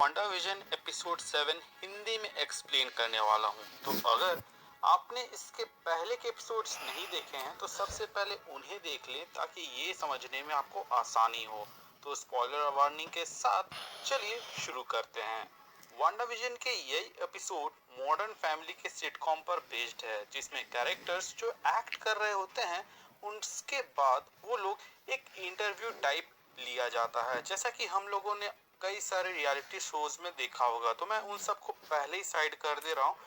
Wanda vision episode 7 Hindi में explain करने वाला हूँ। तो अगर आपने इसके पहले के एपिसोड्स नहीं देखे हैं तो सबसे पहले उन्हें देख लें ताकि ये समझने में आपको आसानी हो। तो स्पॉइलर वार्निंग के साथ चलिए शुरू करते हैं। वांडा विजन के यही एपिसोड मॉडर्न फैमिली के सिटकॉम पर बेस्ड है, जिसमें कैरेक्टर्स जो एक्ट कर रहे होते हैं उसके बाद वो लोग एक इंटरव्यू टाइप लिया जाता है, जैसा कि हम लोगों ने कई सारे रियलिटी शोज में देखा होगा। तो मैं उन सब को पहले ही साइड कर दे रहा हूँ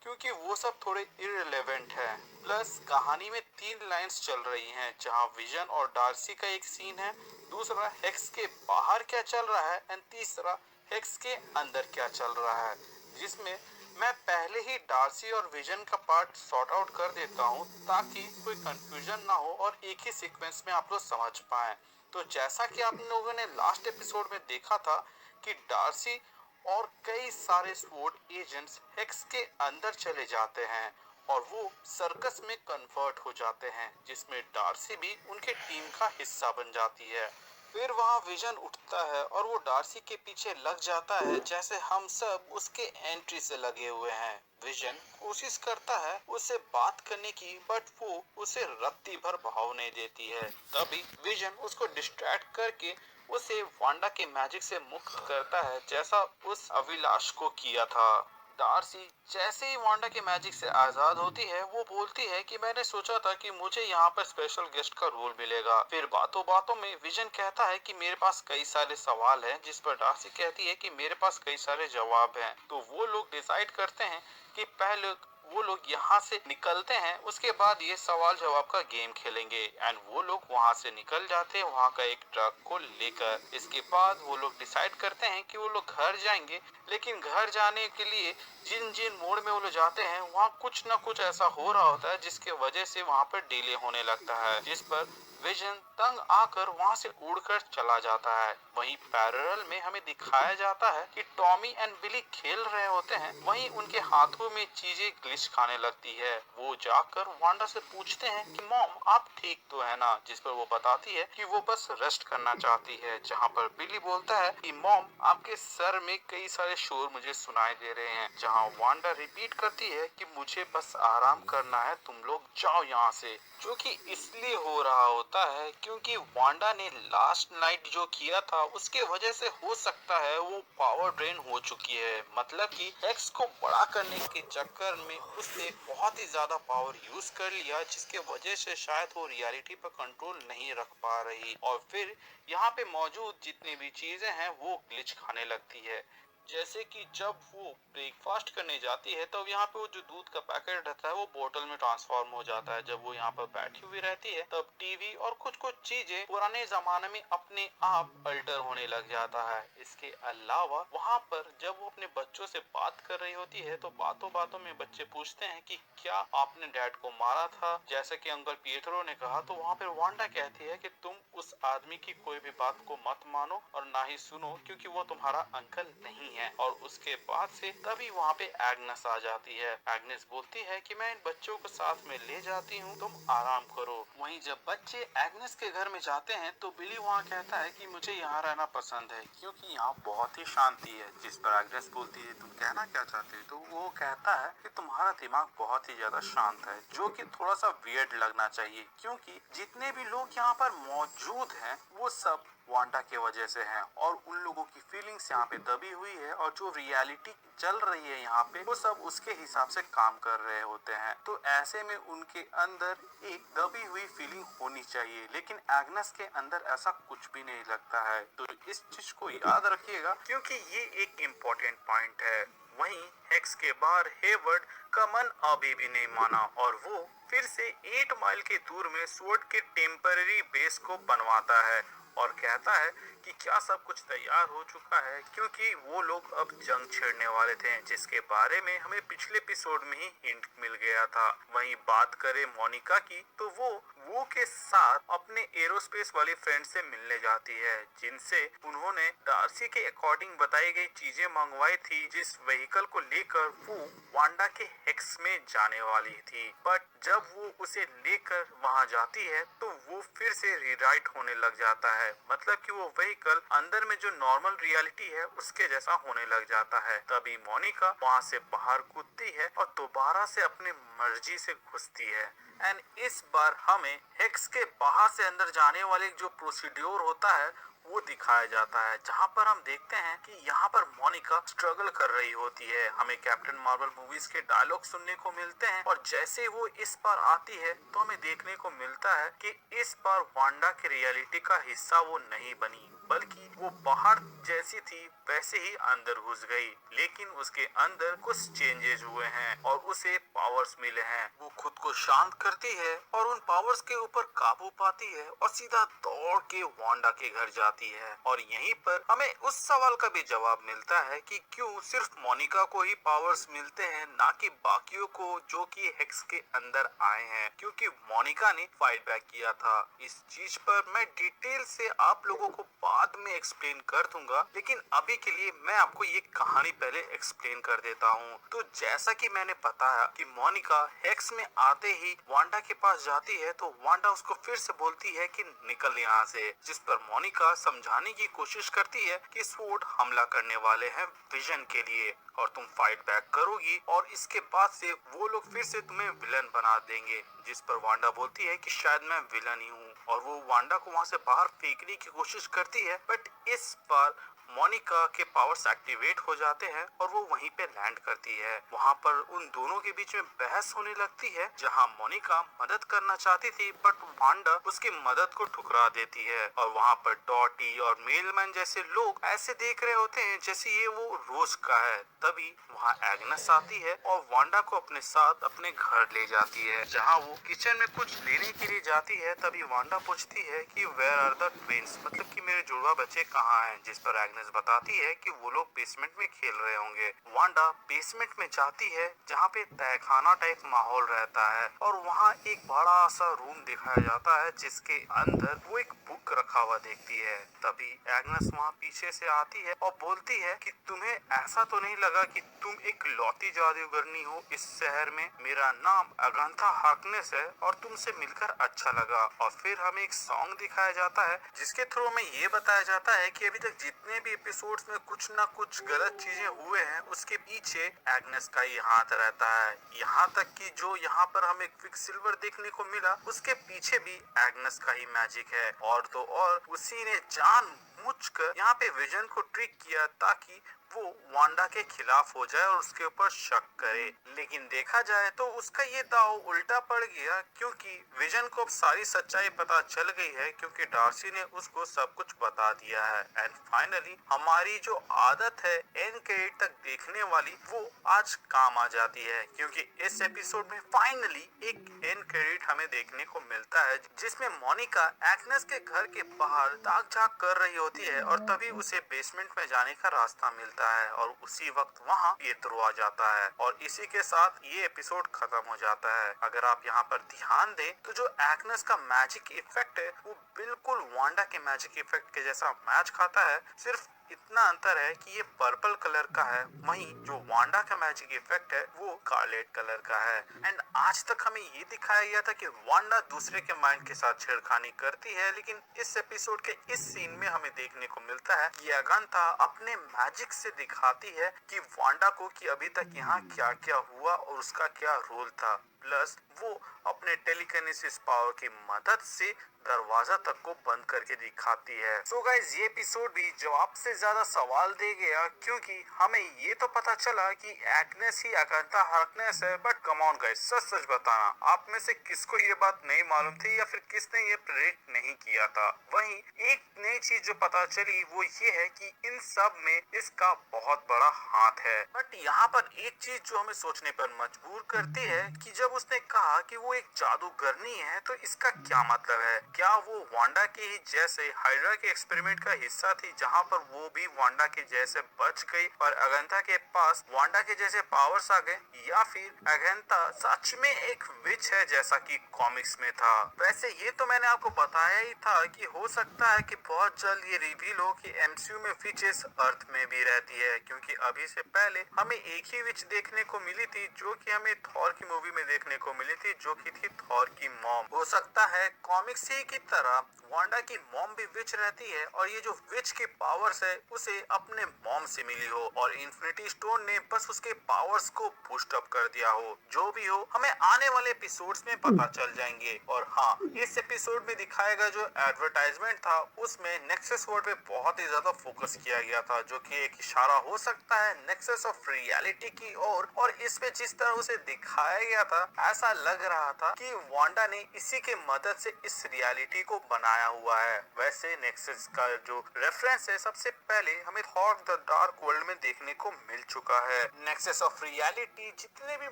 क्योंकि वो सब थोड़े इररिलेवेंट है। प्लस कहानी में 3 लाइंस चल रही हैं, जहाँ विजन और डार्सी का एक सीन है, दूसरा हेक्स के बाहर क्या चल रहा है एंड तीसरा हेक्स के अंदर क्या चल रहा है, जिसमें मैं पहले ही डार्सी और विजन का पार्ट सॉर्ट आउट कर देता हूँ ताकि कोई कंफ्यूजन ना हो और एक ही सीक्वेंस में आप लोग समझ पाएं। तो जैसा कि आप लोगों ने लास्ट एपिसोड में देखा था कि डार्सी और कई सारे स्वॉर्ड एजेंट्स हेक्स के अंदर चले जाते हैं और वो सर्कस में कन्वर्ट हो जाते हैं, जिसमें डार्सी भी उनके टीम का हिस्सा बन जाती है। फिर वहाँ विजन उठता है और वो डार्सी के पीछे लग जाता है, जैसे हम सब उसके एंट्री से लगे हुए हैं। विजन कोशिश करता है उससे बात करने की, बट वो उसे रत्ती भर भाव नहीं देती है। तभी विजन उसको डिस्ट्रैक्ट करके उसे वांडा के मैजिक से मुक्त करता है, जैसा उस अविलाश को किया था। डार्सी जैसे ही वांडा के मैजिक से आजाद होती है, वो बोलती है कि मैंने सोचा था कि मुझे यहाँ पर स्पेशल गेस्ट का रोल मिलेगा। फिर बातों बातों में विजन कहता है कि मेरे पास कई सारे सवाल हैं, जिस पर डार्सी कहती है कि मेरे पास कई सारे जवाब हैं। तो वो लोग डिसाइड करते हैं कि पहले वो लोग यहाँ से निकलते हैं, उसके बाद ये सवाल जवाब का गेम खेलेंगे। एंड वो लोग वहाँ से निकल जाते हैं वहाँ का एक ट्रक को लेकर। इसके बाद वो लोग डिसाइड करते हैं कि वो लोग घर जाएंगे, लेकिन घर जाने के लिए जिन जिन मोड़ में वो लोग जाते हैं वहाँ कुछ न कुछ ऐसा हो रहा होता है जिसके वजह से वहाँ पर डिले होने लगता है, जिस पर विजन तंग आकर वहाँ से उड़कर चला जाता है। वहीं पैरेलल में हमें दिखाया जाता है कि टॉमी एंड बिली खेल रहे होते हैं, वहीं उनके हाथों में चीजें ग्लिच खाने लगती है। वो जाकर वांडा से पूछते हैं कि मॉम आप ठीक तो है ना, जिस पर वो बताती है कि वो बस रेस्ट करना चाहती है। जहाँ पर बिली बोलता है कि मॉम आपके सर में कई सारे शोर मुझे सुनाई दे रहे हैं, जहाँ वांडा रिपीट करती है कि मुझे बस आराम करना है, तुम लोग जाओ यहाँ से। जो कि इसलिए हो रहा होता है क्योंकि वांडा ने लास्ट नाइट जो किया था उसके वजह से हो सकता है वो पावर ड्रेन हो चुकी है। मतलब कि एक्स को बड़ा करने के चक्कर में उसने बहुत ही ज्यादा पावर यूज कर लिया, जिसके वजह से शायद वो रियलिटी पर कंट्रोल नहीं रख पा रही और फिर यहाँ पे मौजूद जितनी भी चीजें हैं वो ग्लिच खाने लगती है। जैसे कि जब वो ब्रेकफास्ट करने जाती है तब यहाँ पे वो जो दूध का पैकेट रहता है वो बोतल में ट्रांसफॉर्म हो जाता है। जब वो यहाँ पर बैठी हुई रहती है तब टीवी और कुछ कुछ चीजें पुराने जमाने में अपने आप अल्टर होने लग जाता है। इसके अलावा वहाँ पर जब वो अपने बच्चों से बात कर रही होती है तो बातों बातों में बच्चे पूछते हैं कि क्या आपने डैड को मारा था, जैसे कि अंकल पिएट्रो ने कहा। तो वहाँ पर वांडा कहती है कि तुम उस आदमी की कोई भी बात को मत मानो और ना ही सुनो, क्योंकि वो तुम्हारा अंकल नहीं है। और उसके बाद से तभी वहाँ पे एग्नेस आ जाती है। एग्नेस बोलती है कि मैं इन बच्चों को साथ में ले जाती हूँ, तुम आराम करो। वहीं जब बच्चे एग्नेस के घर में जाते हैं तो बिली वहाँ कहता है कि मुझे यहाँ रहना पसंद है क्योंकि यहाँ बहुत ही शांति है। जिस पर एग्नेस बोलती है तुम कहना क्या चाहते हो, तो वो कहता है कि तुम्हारा दिमाग बहुत ही ज्यादा शांत है, जो कि थोड़ा सा वियर्ड लगना चाहिए क्योंकि जितने भी लोग यहाँ पर मौजूद हैं वो सब वांडा के वजह से हैं और उन लोगों की फीलिंग्स यहाँ पे दबी हुई है और जो रियलिटी चल रही है यहाँ पे वो सब उसके हिसाब से काम कर रहे होते हैं। तो ऐसे में उनके अंदर एक दबी हुई फीलिंग होनी चाहिए, लेकिन एग्नेस के अंदर ऐसा कुछ भी नहीं लगता है। तो इस चीज को याद रखिएगा क्योंकि ये एक इम्पोर्टेंट पॉइंट है। वहीं हेक्स के बाहर हेवर्ड का मन अभी भी नहीं माना और वो फिर से 8 माइल के दूर में स्वॉर्ड के टेम्पररी बेस को बनवाता है और कहता है कि क्या सब कुछ तैयार हो चुका है, क्योंकि वो लोग अब जंग छेड़ने वाले थे, जिसके बारे में हमें पिछले एपिसोड में ही हिंट मिल गया था। वहीं बात करें मोनिका की तो वो के साथ अपने एरोस्पेस वाली फ्रेंड से मिलने जाती है, जिनसे उन्होंने डार्सी के अकॉर्डिंग बताई गई चीजें मंगवाई थी, जिस व्हीकल को लेकर वो वांडा के हेक्स में जाने वाली थी। बट जब वो उसे लेकर वहां जाती है तो वो फिर से रीराइट होने लग जाता है। मतलब कि वो पार्टिकल अंदर में जो नॉर्मल रियलिटी है उसके जैसा होने लग जाता है। तभी मोनिका वहाँ से बाहर कूदती है और दोबारा से अपनी मर्जी से घुसती है। एंड इस बार हमें हेक्स के बाहर से अंदर जाने वाले जो प्रोसीड्योर होता है वो दिखाया जाता है, जहाँ पर हम देखते हैं कि यहाँ पर मोनिका स्ट्रगल कर रही होती है। हमें कैप्टन मार्वल मूवीज के डायलॉग सुनने को मिलते हैं और जैसे वो इस बार आती है तो हमें देखने को मिलता है कि इस बार वांडा की रियलिटी का हिस्सा वो नहीं बनी, बल्कि वो बाहर जैसी थी वैसे ही अंदर घुस गई। लेकिन उसके अंदर कुछ चेंजेस हुए हैं और उसे पावर्स मिले हैं। वो खुद को शांत करती है और उन पावर्स के ऊपर काबू पाती है और सीधा दौड़ के वांडा के घर जाती है। और यहीं पर हमें उस सवाल का भी जवाब मिलता है कि क्यों सिर्फ मोनिका को ही पावर्स मिलते हैं, ना कि बाकियों को जो कि हेक्स के अंदर आए हैं, क्योंकि मोनिका ने फाइट बैक किया था। इस चीज पर मैं डिटेल से आप लोगों को बाद में एक्सप्लेन कर दूंगा, लेकिन अभी के लिए मैं आपको ये कहानी पहले एक्सप्लेन कर देता हूँ। तो जैसा कि मैंने बताया कि मोनिका हेक्स में आते ही वांडा के पास जाती है, तो वांडा उसको फिर से बोलती है कि निकल यहाँ से, जिस पर मोनिका समझाने की कोशिश करती है कि स्वॉर्ड हमला करने वाले हैं विजन के लिए और तुम फाइट बैक करोगी और इसके बाद से वो लोग फिर से तुम्हें विलन बना देंगे। जिस पर वांडा बोलती है कि शायद मैं विलन ही हूँ और वो वांडा को वहाँ से बाहर फेंकने की कोशिश करती है, बट इस बार मोनिका के पावर्स एक्टिवेट हो जाते हैं और वो वहीं पे लैंड करती है। वहाँ पर उन दोनों के बीच में बहस होने लगती है, जहाँ मोनिका मदद करना चाहती थी बट वांडा उसकी मदद को ठुकरा देती है। और वहाँ पर डॉटी और मेलमैन जैसे लोग ऐसे देख रहे होते हैं जैसे ये वो रोज का है। तभी वहाँ एग्नेस आती है और वांडा को अपने साथ अपने घर ले जाती है, जहाँ वो किचन में कुछ लेने के लिए जाती है। तभी वांडा पूछती है कि वेयर आर द ट्विंस, मतलब कि मेरे जुड़वा बच्चे कहाँ हैं, जिस पर एग्नेस बताती है कि वो लोग बेसमेंट में खेल रहे होंगे। वांडा बेसमेंट में जाती है जहाँ पे तहखाना टाइप माहौल रहता है और वहाँ एक बड़ा सा रूम दिखाया जाता है जिसके अंदर वो एक बुक रखा हुआ देखती है। तभी एग्नेस वहाँ पीछे से आती है और बोलती है कि तुम्हें ऐसा तो नहीं लगा कि तुम एक लौती जादूगरनी हो इस शहर में? मेरा नाम अगांथा हार्कनेस है और तुमसे मिलकर अच्छा लगा। और फिर हमें एक सॉन्ग दिखाया जाता है जिसके थ्रू हमें ये बताया जाता है कि अभी तक जितने भी एपिसोड्स में कुछ ना कुछ गलत चीजें हुए हैं उसके पीछे एग्नेस का ही हाथ रहता है। यहाँ तक कि जो यहाँ पर हमें क्विकसिल्वर देखने को मिला उसके पीछे भी एग्नेस का ही मैजिक है। और तो और उसी ने जानबूझकर यहाँ पे विजन को ट्रिक किया ताकि वो वांडा के खिलाफ हो जाए और उसके ऊपर शक करे। लेकिन देखा जाए तो उसका ये दाव उल्टा पड़ गया, क्योंकि विजन को अब सारी सच्चाई पता चल गई है, क्योंकि डार्सी ने उसको सब कुछ बता दिया है। एंड फाइनली हमारी जो आदत है एंड क्रेडिट तक देखने वाली, वो आज काम आ जाती है, क्योंकि इस एपिसोड में फाइनली एक एंड क्रेडिट हमें देखने को मिलता है जिसमें मोनिका एग्नेस के घर के बाहर ताक झाक कर रही होती है और तभी उसे बेसमेंट में जाने का रास्ता मिलता है और उसी वक्त वहाँ पिएत्रो आ जाता है और इसी के साथ ये एपिसोड खत्म हो जाता है। अगर आप यहाँ पर ध्यान दें तो जो एग्नेस का मैजिक इफेक्ट है वो बिल्कुल वांडा के मैजिक इफेक्ट के जैसा मैच खाता है, सिर्फ इतना अंतर है कि ये पर्पल कलर का है, वहीं जो वांडा का मैजिक इफेक्ट है वो कार्लेट कलर का है। एंड आज तक हमें ये दिखाया गया था कि वांडा दूसरे के माइंड के साथ छेड़खानी करती है, लेकिन इस एपिसोड के इस सीन में हमें देखने को मिलता है कि अगांथा अपने मैजिक से दिखाती है कि वांडा को कि अभी तक यहाँ क्या क्या हुआ और उसका क्या रोल था। प्लस वो अपने टेलीकिनेसिस पावर की मदद से दरवाजा तक को बंद करके दिखाती है। सो गाइस, ये एपिसोड भी जवाब से ज्यादा सवाल दे गया, क्योंकि हमें ये तो पता चला कि एग्नेस ही अगांथा हार्कनेस है, बट कम ऑन गाइस, सच सच बताना आप में से किसको ये बात नहीं मालूम थी या फिर किसने ये प्रेडिक्ट नहीं किया था? वहीं एक नई चीज जो पता चली वो ये है कि इन सब में इसका बहुत बड़ा हाथ है। बट यहाँ पर एक चीज जो हमें सोचने पर मजबूर करती है कि जब उसने कहा कि वो एक जादूगरनी है तो इसका क्या मतलब है? क्या वो वांडा के ही जैसे हाइड्रा के एक्सपेरिमेंट का हिस्सा थी, जहाँ पर वो भी वांडा के जैसे बच गई और अगांथा के पास वांडा के जैसे पावर्स आ गए? या फिर अगांथा सच में एक विच है जैसा कि कॉमिक्स में था? वैसे ये तो मैंने आपको बताया ही था कि हो सकता है कि बहुत जल्द ये रिवील हो कि एमसीयू में विचेस अर्थ में भी रहती है, क्योंकि अभी से पहले हमें एक ही विच देखने को मिली थी जो कि हमें थॉर की मूवी में देखने देखने को मिली थी, जो कि थी थॉर की मॉम। हो सकता है कॉमिक्स ही की तरह वांडा की मॉम भी विच रहती है और ये जो विच के पावर्स है उसे अपने मॉम से मिली हो और इन्फिनिटी स्टोन ने बस उसके पावर्स को बूस्ट अप कर दिया हो। जो भी हो, हमें आने वाले एपिसोड्स में पता चल जाएंगे। और हाँ, इस एपिसोड में दिखाया गया जो एडवर्टाइजमेंट था उसमें नेक्सस वर्ड पे बहुत ही ज्यादा फोकस किया गया था, जो कि एक इशारा हो सकता है नेक्सस ऑफ रियलिटी की ओर। और इसमें जिस तरह उसे दिखाया गया था, ऐसा लग रहा था कि वांडा ने इसी के मदद से इस रियलिटी को बनाया हुआ है। वैसे नेक्सस का जो रेफरेंस है सबसे पहले हमें थॉर द डार्क वर्ल्ड में देखने को मिल चुका है। नेक्सस ऑफ रियलिटी जितने भी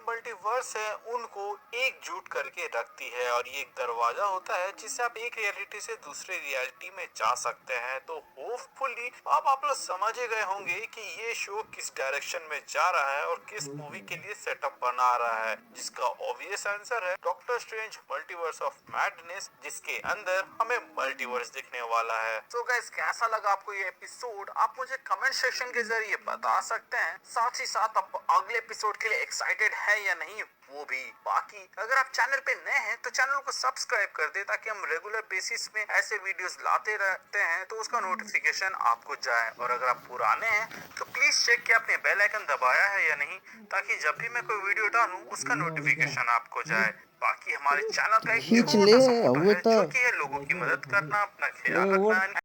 मल्टीवर्स हैं उनको एकजुट करके रखती है और ये एक दरवाजा होता है जिससे आप एक रियलिटी से दूसरे रियलिटी में जा सकते हैं। तो होपफुली अब आप लोग समझ ही गए होंगे कि ये शो किस डायरेक्शन में जा रहा है और किस मूवी के लिए सेटअप बना रहा है, जिसका ऑब्वियस आंसर है doctor strange multiverse of madness, जिसके अंदर हमें मल्टीवर्स दिखने वाला है। तो गाइस, कैसा लगा आपको ये एपिसोड? आप मुझे कमेंट सेक्शन के जरिए बता सकते हैं। साथ ही साथ आप अगले एपिसोड के लिए एक्साइटेड है या नहीं वो भी। बाकी अगर आप चैनल पे नए हैं तो चैनल को सब्सक्राइब कर दे ताकि हम रेगुलर बेसिस में ऐसे वीडियोस लाते रहते हैं तो उसका नोटिफिकेशन आपको जाए। और अगर आप पुराने हैं तो प्लीज चेक कि आपने बेल आइकन दबाया है या नहीं, ताकि जब भी मैं कोई वीडियो डालूं उसका नोटिफिकेशन आपको जाए। बाकी हमारे चैनल का एक खींच ले छोटा सा मोटो हुए है, तो जो कि है लोगों की मदद करना, अपना ख्याल रखना।